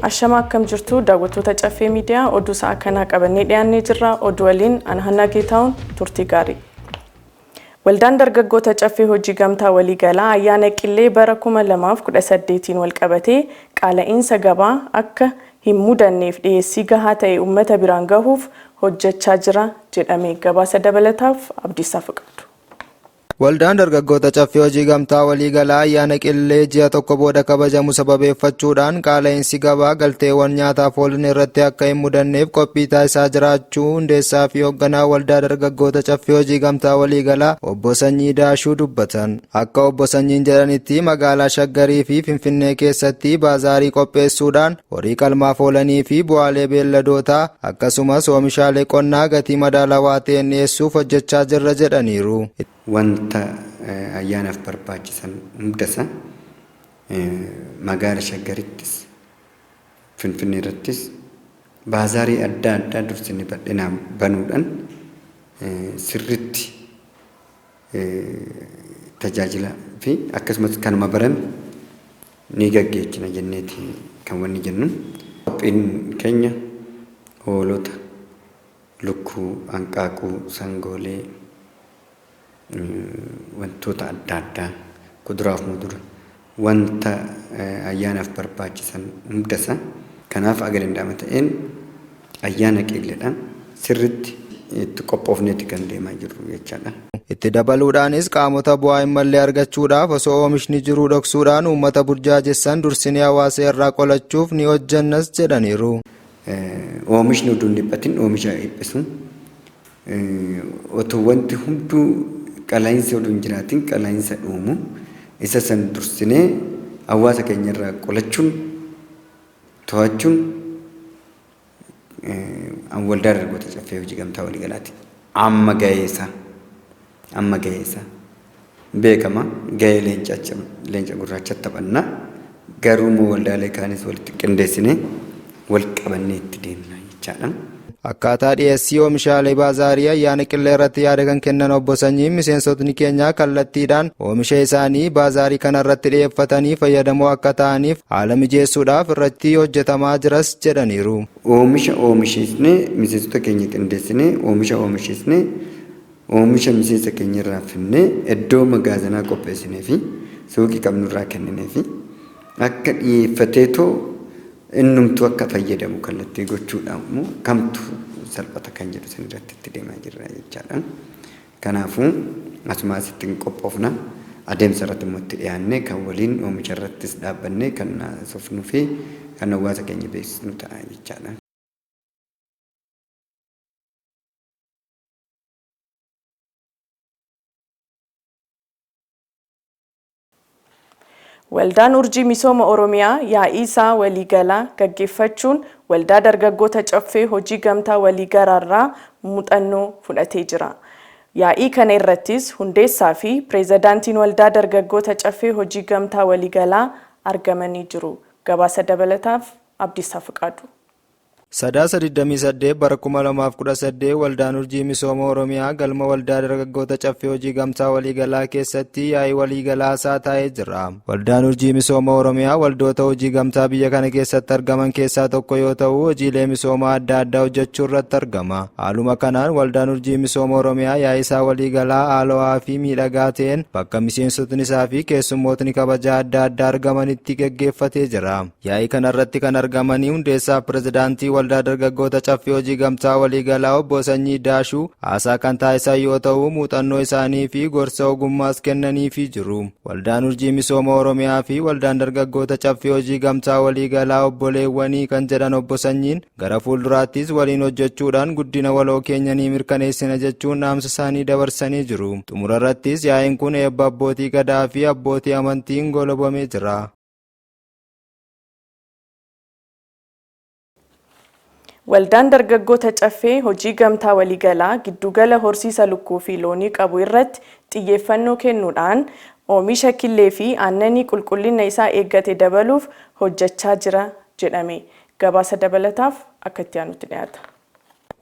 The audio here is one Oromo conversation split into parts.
Ashama akkam jirtu daawwattoota Caffee Miidiyaa oduu sa'a kana qabannee dhiyaannee jirra. Oduu waliin Anahannaa Geetaawun turtii gaarii. Waldaan dargaggoota Caffee hojii gamtaa waliigalaa ayyaana qillee bara 2018 wal qabatee qaala'insa gabaa akka hin mudanneef dhiyeessii gahaa ta'e uummata biraan gahuuf hojjechaa jira jedhamee gabaasa dabalataaf Abdiisaa Fiqaadu. Waldaan dargaggoota Caffee hojii gamtaa waliigalaa ayyaana qillee ji'a tokko booda kabajamu sababeeffachuudhaan qaala'insi gabaa galteewwan nyaataaf oolan irratti akka hin mudanneef qophii taasisaa jiraachuu hundeessaa fi hoogganaa waldaa dargaggoota Caffee hojii gamtaa waliigalaa obbo Sanyii Daashuu dubbatan. Akka obbo Sanyiin jedhanitti magaalaa Shaggarii fi Finfinnee keessatti baazaarii qopheessuudhaan horii qalmaaf oolanii fi bu'aalee beelladootaa akkasumas oomishaalee qonnaa gatii madaalawaa ta'een dhiyeessuuf hojjechaa jirra jedhaniiru. Wanta ayyaanaaf barbaachisan hundasa magaalaa Shaggarittis Finfinnee irrattis baazaarii adda addaa dursinee bal'inaan banuudhaan sirriitti tajaajila fi akkasumas kanuma barame ni gaggeessina jenneeti kan wanni jennuun. Qophiin keenya hoolota, lukkuu, hanqaaquu, sangoolee wantoota adda addaa kuduraaf muduraa wanta ayyaanaaf barbaachisan hundasa kanaaf aga danda'ama ta'een ayyaana qilleedhaan sirriitti itti qophoofneeti kan deemaa jirru jechaadha. Itti dabaluudhaanis qaamota bu'aa hin malle argachuudhaaf osoo oomishni jiruu dhoksuudhaan uummata burjaajessan dursinee hawaasa irraa qolachuuf ni hojjannas jedhaniiru. Oomishni utuu hin dhiphatin oomisha dhiphisuun otoo wanti hunduu qaala'insa oduu hin jiraatin qaala'insa dhuumu isa san dursinee hawaasa keenya irraa qolachuun to'achuun waldaa dargaggoota Caffee hojii gamtaa waliigalaati. Amma gaheessa beekama gahee leenca gurraacha taphannaa garuu waldaalee kaanis walitti qindeessinee wal qabannee itti deemna jechaadha. Akkaataa dhiyeessii oomishaalee baazaarii ayyaana qillee irratti yaada kan kennan obbo Sanyiin miseensotni keenya kallattiidhaan oomisha isaanii baazaarii kana irratti dhiyeeffatanii fayyadamoo akka ta'aniif haala mijeessuudhaaf irratti hojjetamaa jiras jedhaniiru. Oomishisnee miseensota keenya qindeessinee oomisha miseensa keenya irraa finnee iddoo magaazanaa qopheessinee fi suuqii qabnu irraa kenninee fi akka dhiyeeffateetoo innumtu akka fayyadamu kallattii gochuudhaan kamtu salphata kan jedhu san irratti itti deemaa jirra jechaadha. Kanaafuu asumaas ittiin qophoofna adeemsa irratti immoo itti dhiyaannee kan waliin oomisha irrattis dhaabbannee kan sofnuu fi kan hawaasa keenya beeksisnu ta'a jechaadha. Waldaan Urjii Misooma Oromiyaa yaa'ii isaa waliigalaa gaggeeffachuun waldaa dargaggoota Caffee hojii gamtaa waliigalaarraa muuxannoo fudhatee jira. Yaa'ii kana irrattis hundeessaa fi pireezidaantiin waldaa dargaggoota Caffee hojii gamtaa waliigalaa argamanii jiru. Gabaasa dabalataaf Abdiisaa Fiqaadu. Sadaasa 28 bara 2018 waldaan Urjii Misooma Oromiyaa galma waldaa dargaggoota Caffee hojii gamtaa waliigalaa keessatti yaa'ii waliigalaa isaa taa'ee jira. Waldaan Urjii Misooma Oromiyaa waldoota hojii gamtaa biyya kana keessatti argaman keessaa tokko yoo ta'u hojiilee misoomaa adda addaa hojjechuu irratti argama. Haaluma kanaan waldaan Urjii Misooma Oromiyaa yaa'ii isaa waliigalaa haalawaa fi miidhagaa ta'een bakka miseensotni isaa fi keessummootni kabajaa adda addaa argamanitti gaggeeffatee jira. Yaa'ii kanarratti kan argamanii hundeessaa pireezidaantii waldaa dargaggoota Caffee hojii gamtaa waliigalaa obbo Sanyii Daashuu haasaa kan taasisan yoo ta'u muuxannoo isaanii fi gorsa ogummaas kennaniifii jiru. Waldaan Urjii Misooma Oromiyaa fi waldaan dargaggoota Caffee hojii gamtaa waliigalaa obboleewwanii kan jedhan obbo Sanyiin gara fuulduraattis waliin hojjechuudhaan guddina waloo keenya ni mirkaneessina jechuun dhaamsa isaanii dabarsanii jiru. Xumura irrattis yaa'iin kun eebba abbootii gadaa fi abbootii amantiin golobamee jira. Waldaan dargaggoota Caffee hojii gamtaa waliigalaa giddugala horsiisa lukkuu fi loonii qabu irratti xiyyeeffannoo kennuudhaan oomisha killee fi aannanii qulqullina isaa eeggate dabaluuf hojjechaa jira jedhame. Gabaasa dabalataaf akka itti aanutti dhiyaata.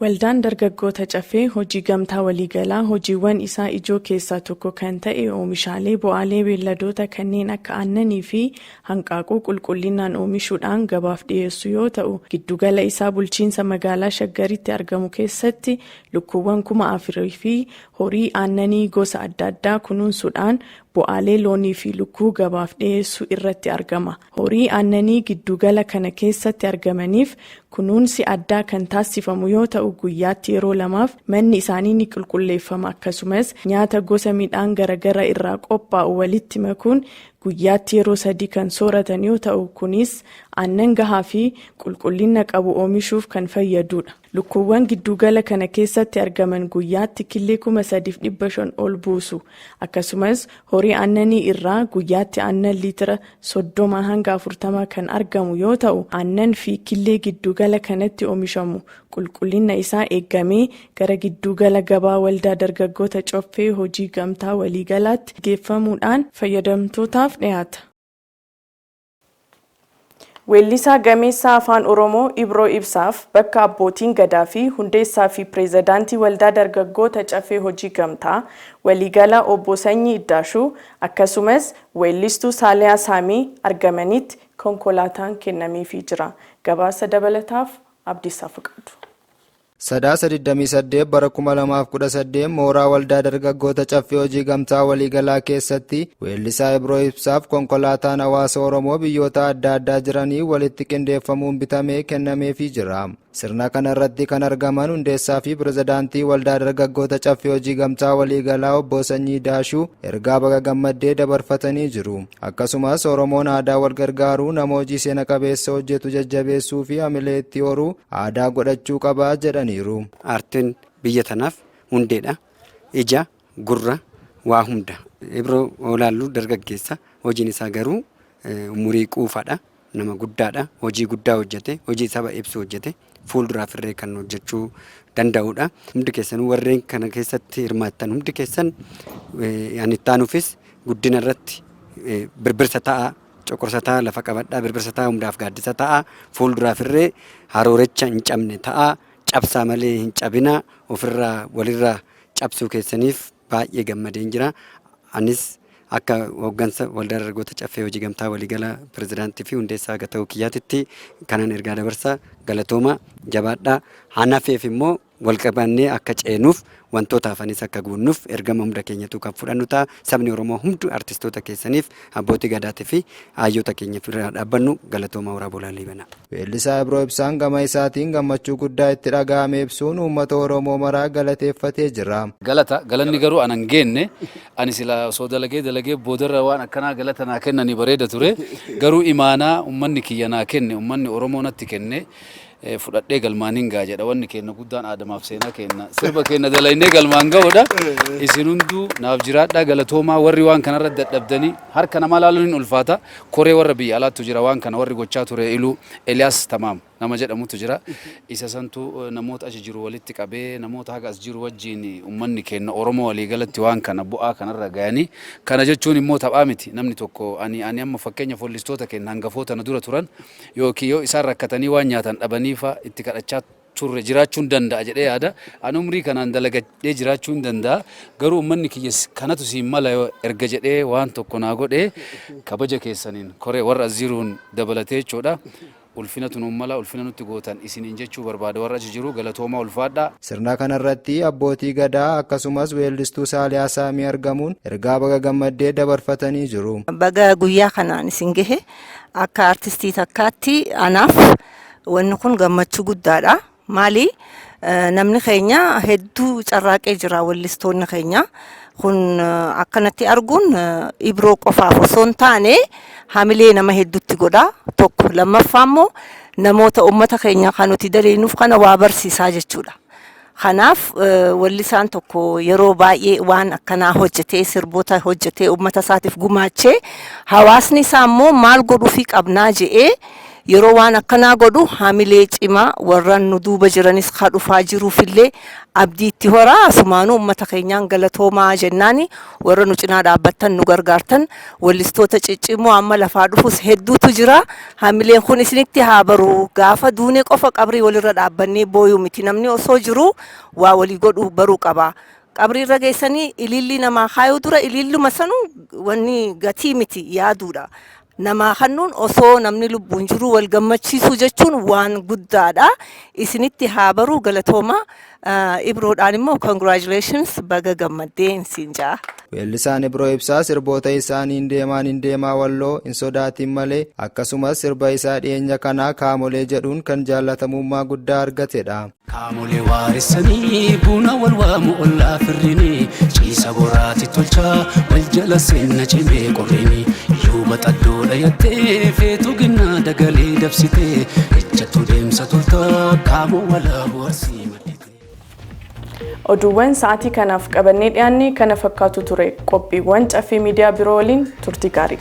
Waldaan dargaggoota caffee hojii gamtaa waliigalaa hojiiwwan isaa ijoo keessaa tokko kan ta'e oomishaalee bu'aalee beelladoota kanneen akka aannanii fi hanqaaquu qulqullinaan oomishuudhaan gabaaf dhiyeessu yoo ta'u, giddugala isaa bulchiinsa magaalaa Shaggaritti argamu keessatti lukkuuwwan 4,000 fi horii aannanii gosa adda addaa kunuunsuudhaan bu'aalee loonii fi lukkuu gabaaf dhiyeessu irratti argama. Horii aannanii giddugala kana keessatti argamaniif kunuunsi addaa kan taasifamu yoo ta'u, guyyaatti yeroo 2 manni isaanii ni qulqulleeffama. Akkasumas nyaata gosa midhaan garagara irraa qophaa'u walitti makuun guyyaatti yeroo 3 kan sooratan yoo ta'u, kunis aannan gahaa fi qulqullina qabu oomishuuf kan fayyadudha. Lukkuuwwan giddugala kana keessatti argaman guyyaatti killee 3,500 ol buusu. Akkasumas horii aannanii irraa guyyaatti aannan liitira 30 hanga 40 kan argamu yoo ta'u, aannan fi killee giddugala kanatti oomishamu qulqullina isaa eegamee gara giddugala gabaa waldaa dargaggoota coffee hojii gamtaa waliigalaatti geeffamuudhaan fayyadamtootaaf dhiyaata. Weellisaa gameessaa afaan Oromoo Ibroo Ibsaaf bakka abbootiin gadaa fi hundeessaa fi pireezidaantii waldaa dargaggoota caffee hojii gamtaa waliigalaa obbo Sanyii Iddaashuu akkasumas weellistuu Saaliyaa Saamii argamanitti konkolaataan kennameefii jira. Gabaasa dabalataaf Abdiisaa Fiqaadu. Sadaasa 28 bara 2018 mooraa waldaa dargaggoota caffee hojii gamtaa waliigalaa keessatti weellisaa Ibroo Ibsaaf konkolaataan hawaasa Oromoo biyyoota adda addaa jiranii walitti qindeeffamuun bitamee kennameefii jira. Sirna kana irratti kan argaman hundeessaa fi pireezidaantii waldaa dargaggoota caffee hojii gamtaa waliigalaa obbo Sanyii Daashuu ergaa baga gammaddee dabarfatanii jiru. Akkasumas Oromoon aadaa wal gargaaruu nama hojii seena qabeessa hojjetu jajjabeessuu fi hamilee itti horuu aadaa godhachuu qaba jedhaniiru. Aartiin biyya tanaaf hundeedha. Ija, gurra, waa hunda. Ibroo olaalluu dargaggeessa hojiin isaa garuu umurii quufaadha. Nama guddaadha. Hojii guddaa hojjete, hojii saba ibsu hojjete. Fuulduraaf irree kan hojjechuu danda'udha. Hundi keessan warreen kana keessatti hirmaattan hundi keessan ani taanuufis guddina irratti birbirsa ta'a, coqorsa ta'a, lafa qabadhaa, birbirsa ta'a, hundaaf gaaddisa ta'a. Fuulduraaf irree haroorecha hin cabne ta'a, cabsaa malee hin cabina. Ofirraa walirraa cabsuu keessaniif baay'ee gammadeen jira. Anis akka hooggansa waldaa dargaggoota caffee hojii gamtaa waliigalaa pireezidaantii fi hundeessaa ta'uu kiyyaatitti kanan ergaa dabarsa galatooma jabaadhaa. Hanaafeef immoo walqabannee akka ceenuuf wantoota hafanis akka guunnuuf ergama hunda keenyatu kan fudhannu ta'a. Sabni Oromoo hundi artistoota keessaniif abbootii gadaatii fi hayyoota keenyaaf irraa dhaabbannu galatooma waraaboo laalii bana. Weellisaa Ibroo Ibsaan gama isaatiin gammachuu guddaa itti dhaga'ame ibsuun uummata Oromoo maraa galateeffatee jira. Galanni garuu anan geenne ani sila osoo dalagee boodarra waan akkanaa galata naa kennanii bareeda ture. Garuu imaanaa uummanni kiyya naa kenne uummanni Oromoo natti kenne. Fudhadhee galmaan hin gaa jedha wanni keenya guddaan aadamaaf seenaa keenya sirba keenya dalaynee galmaan ga'uudha. Isin hunduu naaf jiraadhaa galatoomaa warri waan kanarra dadhabdanii harka namaa laaluun hin ulfaata. Koree warra biyya alaattu jira waan kana warri gochaa ture Iluu Eliyaas Tamaam nama jedhamutu jira. Isa santu namoota achi jiru walitti qabee namoota haga as jiru wajjin uummanni keenya Oromoo walii galatti waan kana bu'aa kanarra ga'anii kana jechuun immoo taphaa miti namni tokko ani amma fakkeenya foollistoota keenya hangafoota na dura turan yookiin yoo isaan rakkatanii waan nyaatan dhabanii itti kadhachaa turre jiraachuun danda'a jedhee yaada. Ani umrii kanaan dalagadhee jiraachuun danda'a. Garuu uummanni kiyya kanatu siin mala erga jedhee waan tokko naa godhee kabaja keessaniin koree warra as jiruun dabalatee jechuudha. Ulfinatu nuun mala ulfina nutti gootan isiniin jechuu barbaada warra achi jiru galatoomaa ulfaadhaa. Sirna kanarratti abbootii gadaa akkasumas weellistuu Saaliyaa Saamii argamuun ergaa baga gammaddee dabarfatanii jiru. Baga guyyaa kanaan isin gahe akka artistii takkaatti anaaf wanni kun gammachuu guddaadha. Maali namni keenya hedduu carraaqee jira weellistoonni keenya. Kun akkanatti arguun Ibroo qofaaf osoo hin taane hamilee nama hedduutti godha. Tokko lammaffaa immoo namoota uummata keenya kan nuti daleenuuf kana waa barsiisaa jechuudha. Kanaaf weellisaan tokko yeroo baay'ee waan akkanaa hojjetee sirboota hojjetee uummata isaatiif gumaachee hawaasni isaa immoo maal godhuufii qabnaa jedhee yeroo waan akkanaa godhu hamilee cimaa warran nu duuba jiranis ka dhufaa jiruufillee abdiitti horaa asumaanuu uummata keenyaan galatoomaa jennaani warra nu cinaa dhaabbattan nu gargaartan wallistoota ciccimoo amma lafaa dhufus hedduutu jira hamileen kun isinitti haa baru gaafa duune qofa qabrii walirra dhaabbannee booyuu miti namni osoo jiru waa walii godhu baruu qaba qabrii irra geessanii ililli namaa kaayuu dura ililluma sanuu wanni gatii miti yaaduudha nama kannuun osoo namni lubbuun jiru wal gammachiisu jechuun waan guddaadha isinitti haa baru galatooma ibroodhaan immoo congratulations baga gammaddeen siinjaa weellisaan Ibroo Ibsaa sirboota isaaniin deemaa walloo hin sodaatin malee akkasumas sirba isaa dhiyeenya kanaa kaamolee jedhuun kan jaalatamummaa guddaa argatedha. Kaamolee waaressanii buna wal waamu ollaa firrini ciisa goraati tolchaa wal jala seenna cimee qorrini yuuba xaddoodha yattee feetu ginnaa dagalee dabsitee ejjattu deemsa toltaa kaamoo walaa boharsii oduuwwan sa'aatii kanaaf qabannee dhiyaanne kana fakkaatu ture qophiiwwan caffee miidiyaa biroo waliin turtii gaarii